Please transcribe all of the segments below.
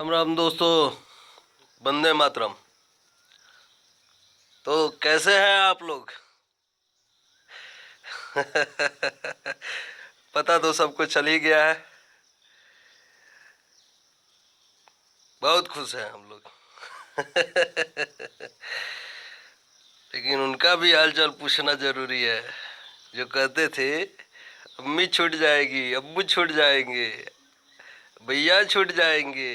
राम राम दोस्तों, वंदे मातरम। तो कैसे हैं आप लोग? पता तो सबको चल ही गया है। बहुत खुश हैं हम लोग। लेकिन उनका भी हालचाल पूछना जरूरी है। जो कहते थे अम्मी छूट जाएगी, अब्बू छूट जाएंगे, भैया छूट जाएंगे,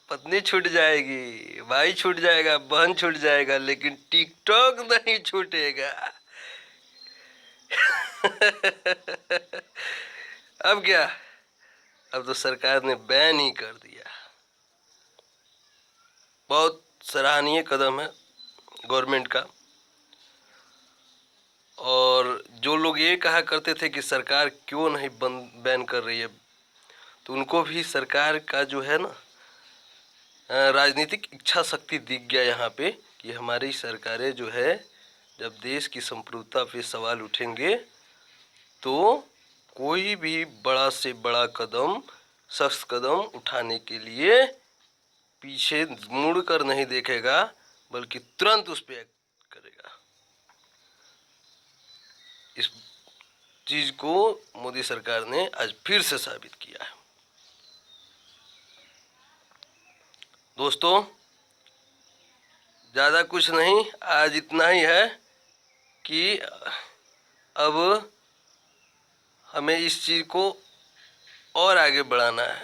पत्नी छूट जाएगी, भाई छूट जाएगा, बहन छूट जाएगा, लेकिन टिकटॉक नहीं छूटेगा। अब क्या? अब तो सरकार ने बैन ही कर दिया। बहुत सराहनीय कदम है गवर्नमेंट का। और जो लोग ये कहा करते थे कि सरकार क्यों नहीं बैन कर रही है, तो उनको भी सरकार का जो है ना राजनीतिक इच्छा शक्ति दिख गया यहाँ पे कि हमारी सरकारें जो है, जब देश की संप्रभुता पे सवाल उठेंगे तो कोई भी बड़ा से बड़ा कदम, सख्त कदम उठाने के लिए पीछे मुड़ कर नहीं देखेगा, बल्कि तुरंत उस पर एक्ट करेगा। इस चीज को मोदी सरकार ने आज फिर से साबित किया है। दोस्तों, ज्यादा कुछ नहीं, आज इतना ही है कि अब हमें इस चीज को और आगे बढ़ाना है।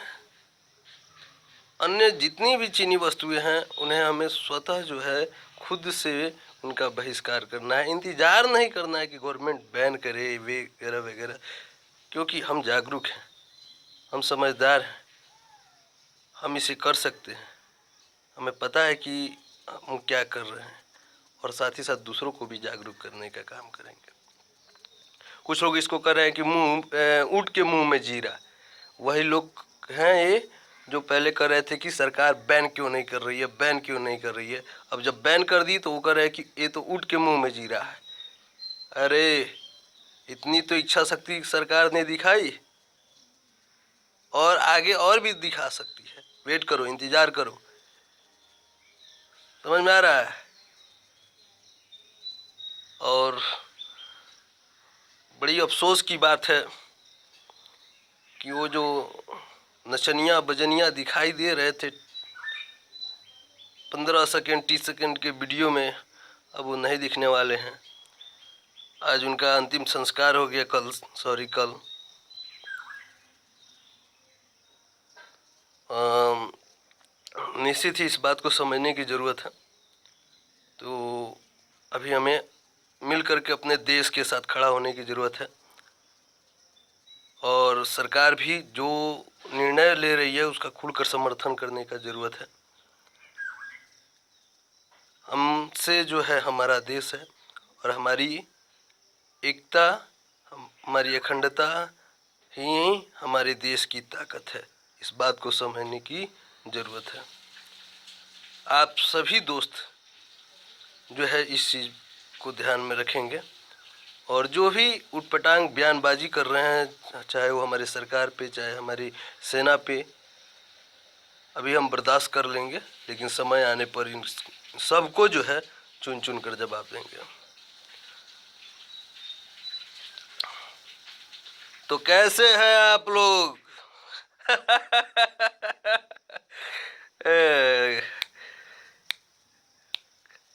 अन्य जितनी भी चीनी वस्तुएं हैं उन्हें हमें स्वतः जो है खुद से उनका बहिष्कार करना है। इंतजार नहीं करना है कि गवर्नमेंट बैन करे वगैरह वगैरह, क्योंकि हम जागरूक हैं, हम समझदार हैं, हम इसे कर सकते हैं। हमें पता है कि हम क्या कर रहे हैं, और साथ ही साथ दूसरों को भी जागरूक करने का काम करेंगे। कुछ लोग इसको कर रहे हैं कि ऊँट के मुंह में जीरा। वही लोग हैं ये जो पहले कर रहे थे कि सरकार बैन क्यों नहीं कर रही है, बैन क्यों नहीं कर रही है। अब जब बैन कर दी तो वो कर रहे हैं कि ये तो ऊँट के मुंह में जीरा है। अरे, इतनी तो इच्छा शक्ति सरकार ने दिखाई, और आगे और भी दिखा सकती है। वेट करो, इंतजार करो। समझ में आ रहा है? और बड़ी अफसोस की बात है कि वो जो नचनिया बजनिया दिखाई दे रहे थे 15 सेकेंड 30 सेकेंड के वीडियो में, अब वो नहीं दिखने वाले हैं। आज उनका अंतिम संस्कार हो गया, कल। निश्चित ही इस बात को समझने की ज़रूरत है। तो अभी हमें मिल करके अपने देश के साथ खड़ा होने की ज़रूरत है, और सरकार भी जो निर्णय ले रही है उसका खुलकर समर्थन करने का ज़रूरत है। हमसे जो है हमारा देश है, और हमारी एकता, हमारी अखंडता ही हमारे देश की ताकत है। इस बात को समझने की ज़रूरत है। आप सभी दोस्त जो है इस चीज़ को ध्यान में रखेंगे, और जो भी उटपटांग बयानबाजी कर रहे हैं, चाहे वो हमारी सरकार पे, चाहे हमारी सेना पे, अभी हम बर्दाश्त कर लेंगे, लेकिन समय आने पर इन सबको जो है चुन चुन कर जवाब देंगे। तो कैसे हैं आप लोग?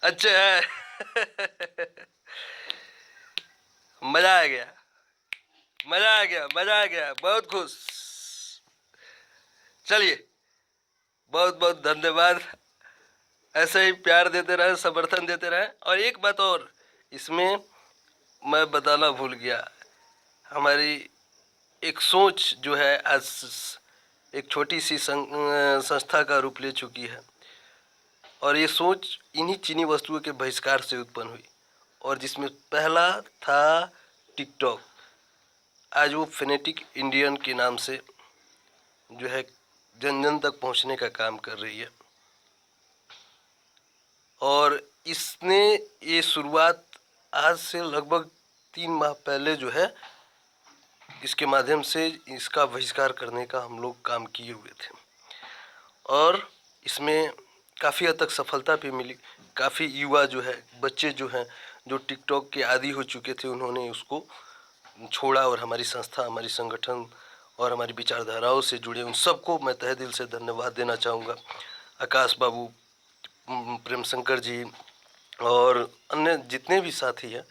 अच्छा है। मजा आ गया, मजा आ गया, मजा आ गया, बहुत खुश। चलिए, बहुत बहुत धन्यवाद। ऐसे ही प्यार देते रहे, समर्थन देते रहे। और एक बात और इसमें मैं बताना भूल गया, हमारी एक सोच जो है आज एक छोटी सी संस्था का रूप ले चुकी है, और ये सोच इन्हीं चीनी वस्तुओं के बहिष्कार से उत्पन्न हुई, और जिसमें पहला था टिकटॉक। आज वो फेनेटिक इंडियन के नाम से जो है जन जन तक पहुंचने का काम कर रही है। और इसने ये शुरुआत आज से लगभग 3 माह पहले जो है इसके माध्यम से इसका बहिष्कार करने का हम लोग काम किए हुए थे। और इसमें काफ़ी हद तक सफलता भी मिली। काफ़ी युवा जो है, बच्चे जो हैं, जो टिकटॉक के आदी हो चुके थे, उन्होंने उसको छोड़ा और हमारी संस्था, हमारी संगठन और हमारी विचारधाराओं से जुड़े उन सबको मैं तहे दिल से धन्यवाद देना चाहूँगा। आकाश बाबू, प्रेम शंकर जी और अन्य जितने भी साथी हैं,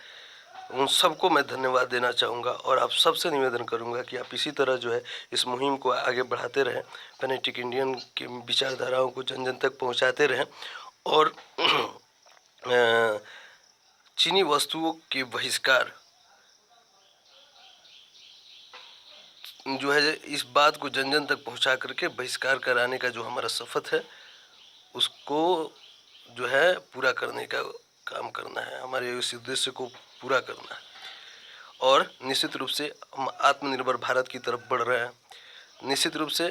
उन सबको मैं धन्यवाद देना चाहूँगा और आप सबसे निवेदन करूँगा कि आप इसी तरह जो है इस मुहिम को आगे बढ़ाते रहें, फेनेटिक इंडियन की विचारधाराओं को जन जन तक पहुँचाते रहें और चीनी वस्तुओं के बहिष्कार जो है, इस बात को जन जन तक पहुँचा करके बहिष्कार कराने का जो हमारा शपथ है, उसको जो है पूरा करने का काम करना है, हमारे इस उद्देश्य को पूरा करना है। और निश्चित रूप से हम आत्मनिर्भर भारत की तरफ बढ़ रहे हैं। निश्चित रूप से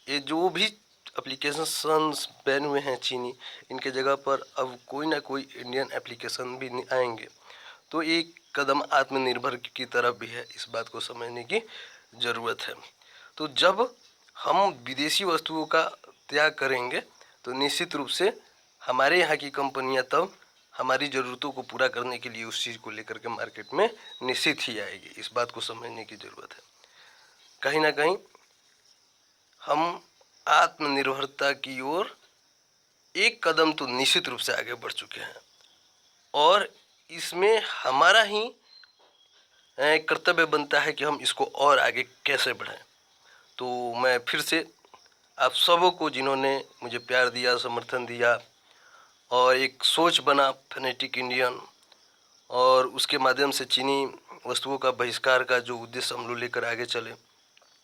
ये जो भी एप्लीकेशंस बैन हुए हैं चीनी, इनके जगह पर अब कोई ना कोई इंडियन एप्लीकेशन भी आएंगे, तो एक कदम आत्मनिर्भर की तरफ भी है, इस बात को समझने की ज़रूरत है। तो जब हम विदेशी वस्तुओं का त्याग करेंगे तो निश्चित रूप से हमारे यहाँ की कंपनियाँ तब हमारी ज़रूरतों को पूरा करने के लिए उस चीज़ को लेकर के मार्केट में निश्चित ही आएगी। इस बात को समझने की ज़रूरत है। कहीं ना कहीं हम आत्मनिर्भरता की ओर एक कदम तो निश्चित रूप से आगे बढ़ चुके हैं और इसमें हमारा ही कर्तव्य बनता है कि हम इसको और आगे कैसे बढ़ाएं। तो मैं फिर से आप सबों को, जिन्होंने मुझे प्यार दिया, समर्थन दिया और एक सोच बना फेनेटिक इंडियन, और उसके माध्यम से चीनी वस्तुओं का बहिष्कार का जो उद्देश्य हम लोग लेकर आगे चले,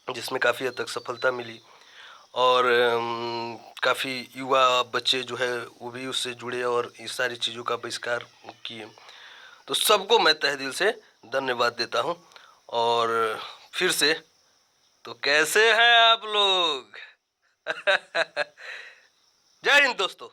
जिसमें काफ़ी हद तक सफलता मिली और काफ़ी युवा बच्चे जो है वो भी उससे जुड़े और इस सारी चीज़ों का बहिष्कार किए। तो सबको मैं तहे दिल से धन्यवाद देता हूँ। और फिर से, तो कैसे हैं आप लोग? जय हिंद दोस्तों।